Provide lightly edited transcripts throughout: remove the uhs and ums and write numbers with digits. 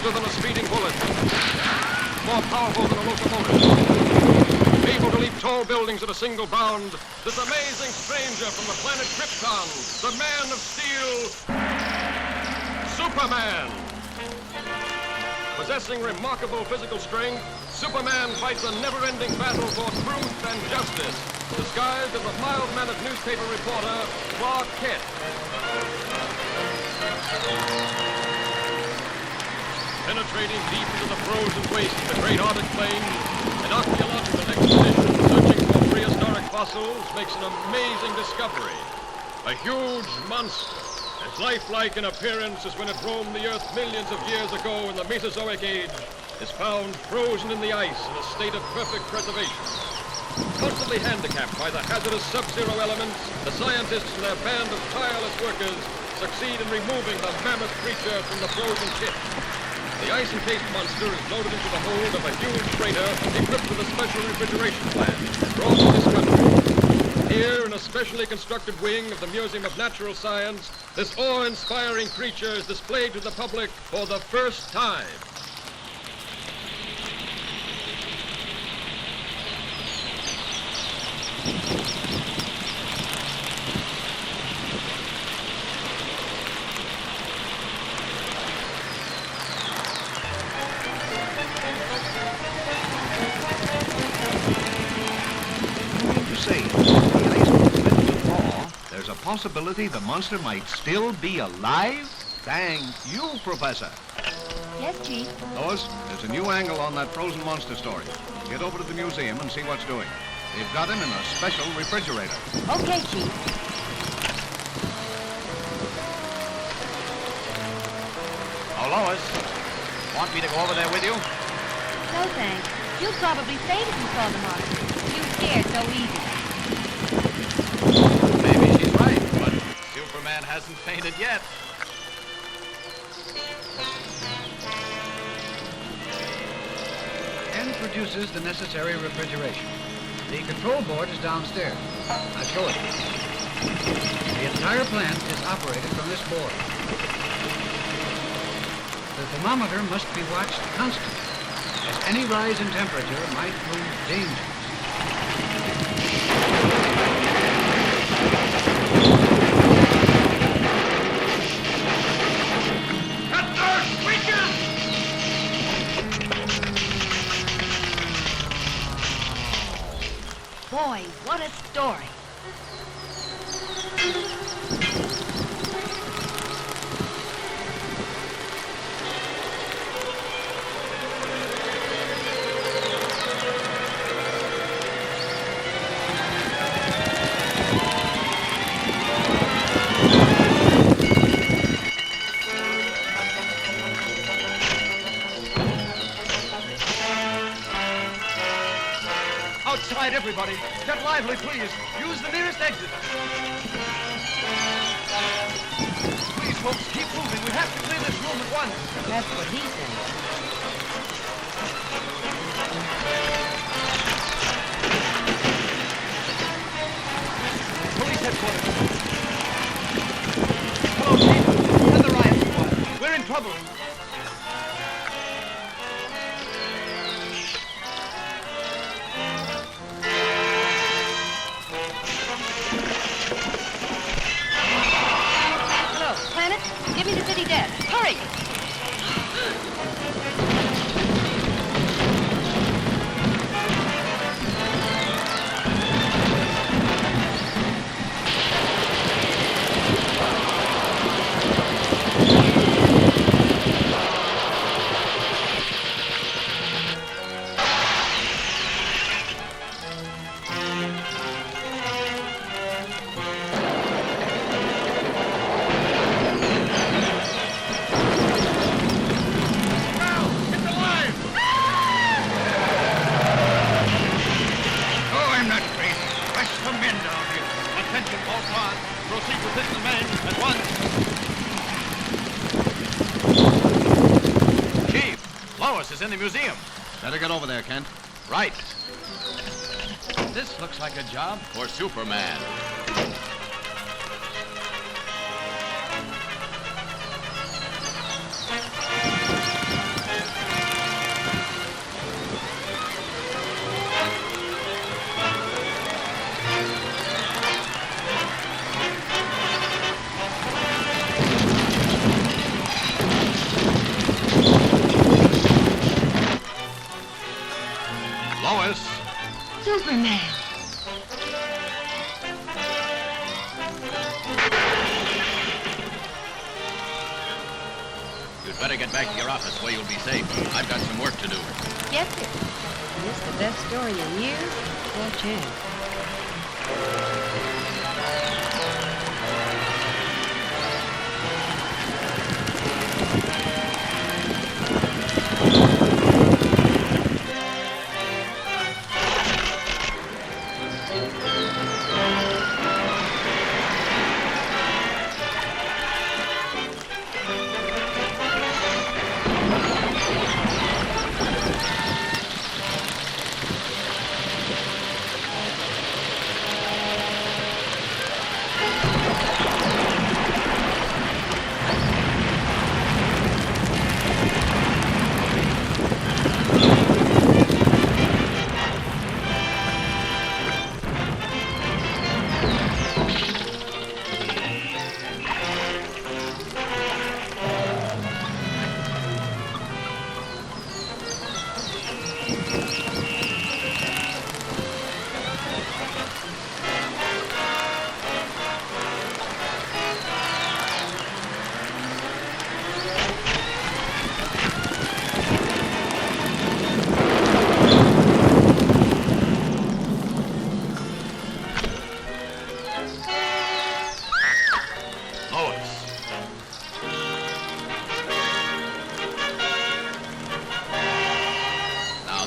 faster than a speeding bullet, more powerful than a locomotive, able to leap tall buildings at a single bound, this amazing stranger from the planet Krypton, the Man of Steel, Superman. Possessing remarkable physical strength, Superman fights a never-ending battle for truth and justice, disguised as a mild-mannered newspaper reporter, Clark Kent. Penetrating deep into the frozen waste of the great Arctic plains, an archaeological expedition searching for prehistoric fossils makes an amazing discovery. A huge monster, as lifelike in appearance as when it roamed the Earth millions of years ago in the Mesozoic Age, is found frozen in the ice in a state of perfect preservation. Constantly handicapped by the hazardous sub-zero elements, the scientists and their band of tireless workers succeed in removing the mammoth creature from the frozen ship. The ice-encased monster is loaded into the hold of a huge freighter equipped with a special refrigeration plant, brought to this country. Here, in a specially constructed wing of the Museum of Natural Science, this awe-inspiring creature is displayed to the public for the first time. There's a possibility the monster might still be alive? Thank you, Professor. Yes, Chief. Lois, there's a new angle on that frozen monster story. Get over to the museum and see what's doing. They've got him in a special refrigerator. Okay, Chief. Oh, Lois, want me to go over there with you? No, thanks. You'd probably faint if you saw the monster. You scared so easy. Maybe she's right, but Superman hasn't fainted yet. And produces the necessary refrigeration. The control board is downstairs. I'll show it. The entire plant is operated from this board. The thermometer must be watched constantly, as any rise in temperature might prove dangerous. Boy, what a story. Outside, everybody. Get lively, please. Use the nearest exit. Please, folks, keep moving. We have to clear this room at once. That's what he said. Police headquarters. Hello, Chief. Send the riot squad. We're in trouble. Give me the city desk. Hurry! Lois is in the museum. Better get over there, Kent. Right. This looks like a job For Superman. Lois! Superman! You'd better get back to your office where you'll be safe. I've got some work to do. Yes, sir. And this is the best story in years. Full chance.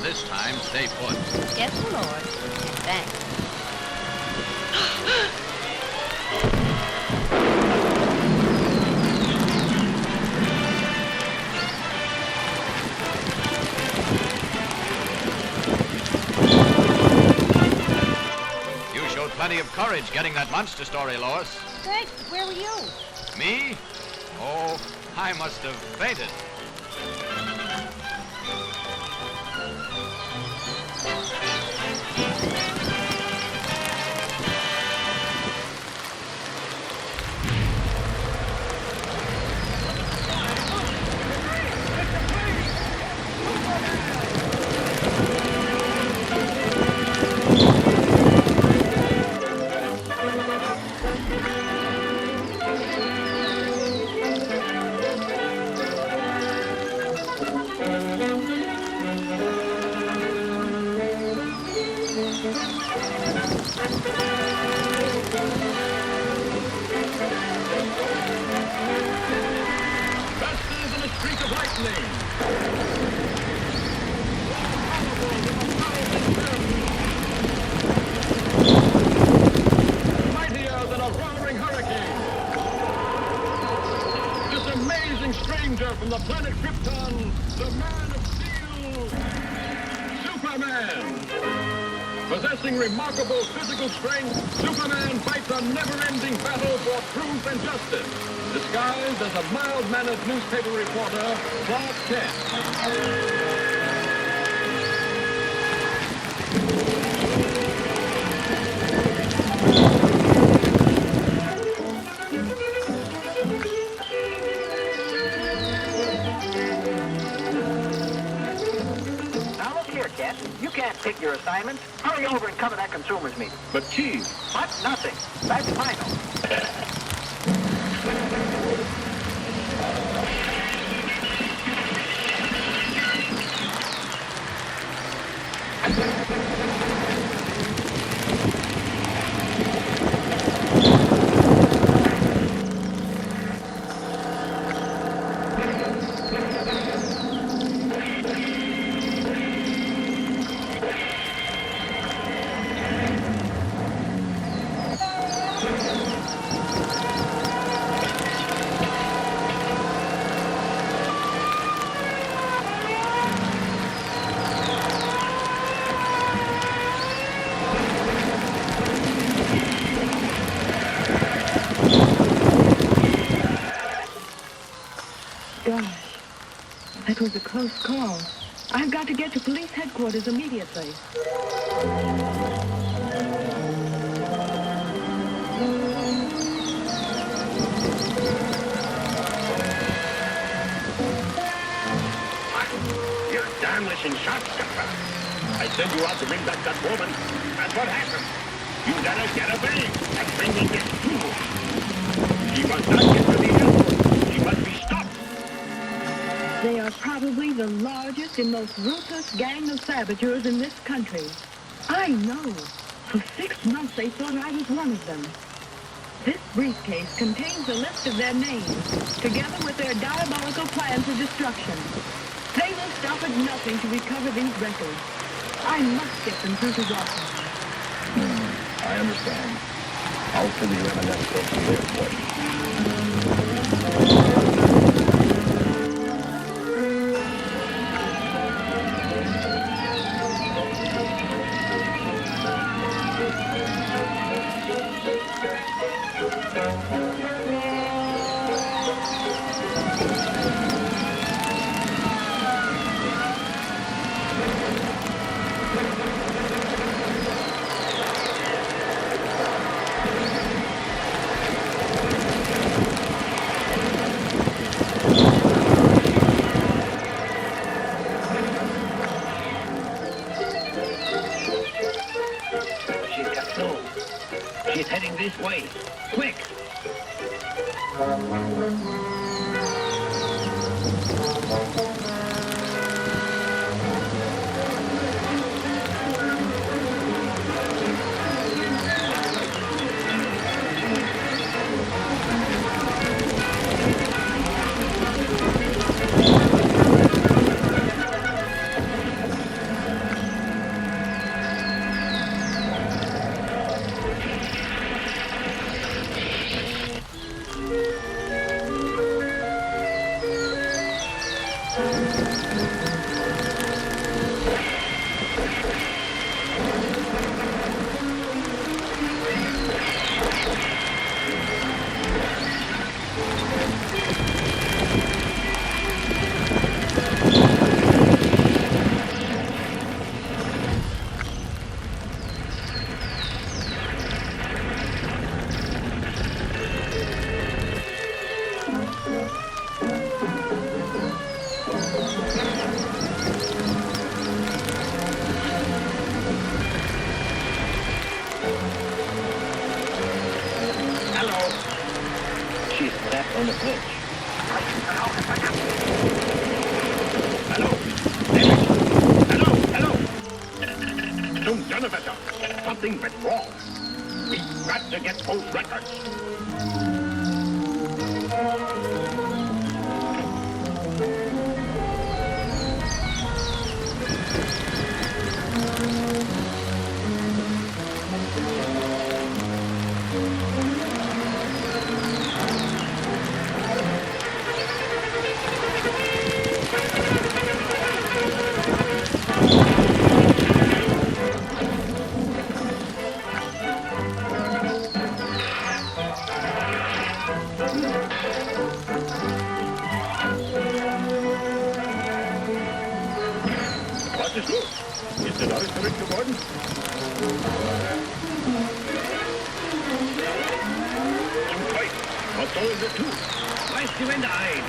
This time, stay put. Yes, my lord. And thanks. You showed plenty of courage getting that monster story, Lois. Thanks, but where were you? Me? Oh, I must have fainted. From the planet Krypton, the Man of Steel, Superman. Possessing remarkable physical strength, Superman fights a never-ending battle for truth and justice, disguised as a mild-mannered newspaper reporter, Clark Kent. You can't take your assignments. Hurry over and cover that consumers meeting. But Chief... What? Nothing. That's final. That was a close call. I've got to get to police headquarters immediately. You're darn listen shot, Skipper. I sent you out to bring back that woman. That's what happened. You gotta get her back and bring me this too. She must not get to the airport. She must be stopped. They are probably the largest and most ruthless gang of saboteurs in this country. I know. For 6 months they thought I was one of them. This briefcase contains a list of their names, together with their diabolical plans of destruction. They will stop at nothing to recover these records. I must get them through his office. I understand. I'll send you M&S folks to the airport. She's heading this way. Quick! On the bridge. Hello? Some Donnerwetter. Something went wrong. We've got to get those records. What is good? Is the noise correct geworden? Zum Teufel! Was sollen wir tun? Reiß die Wände ein!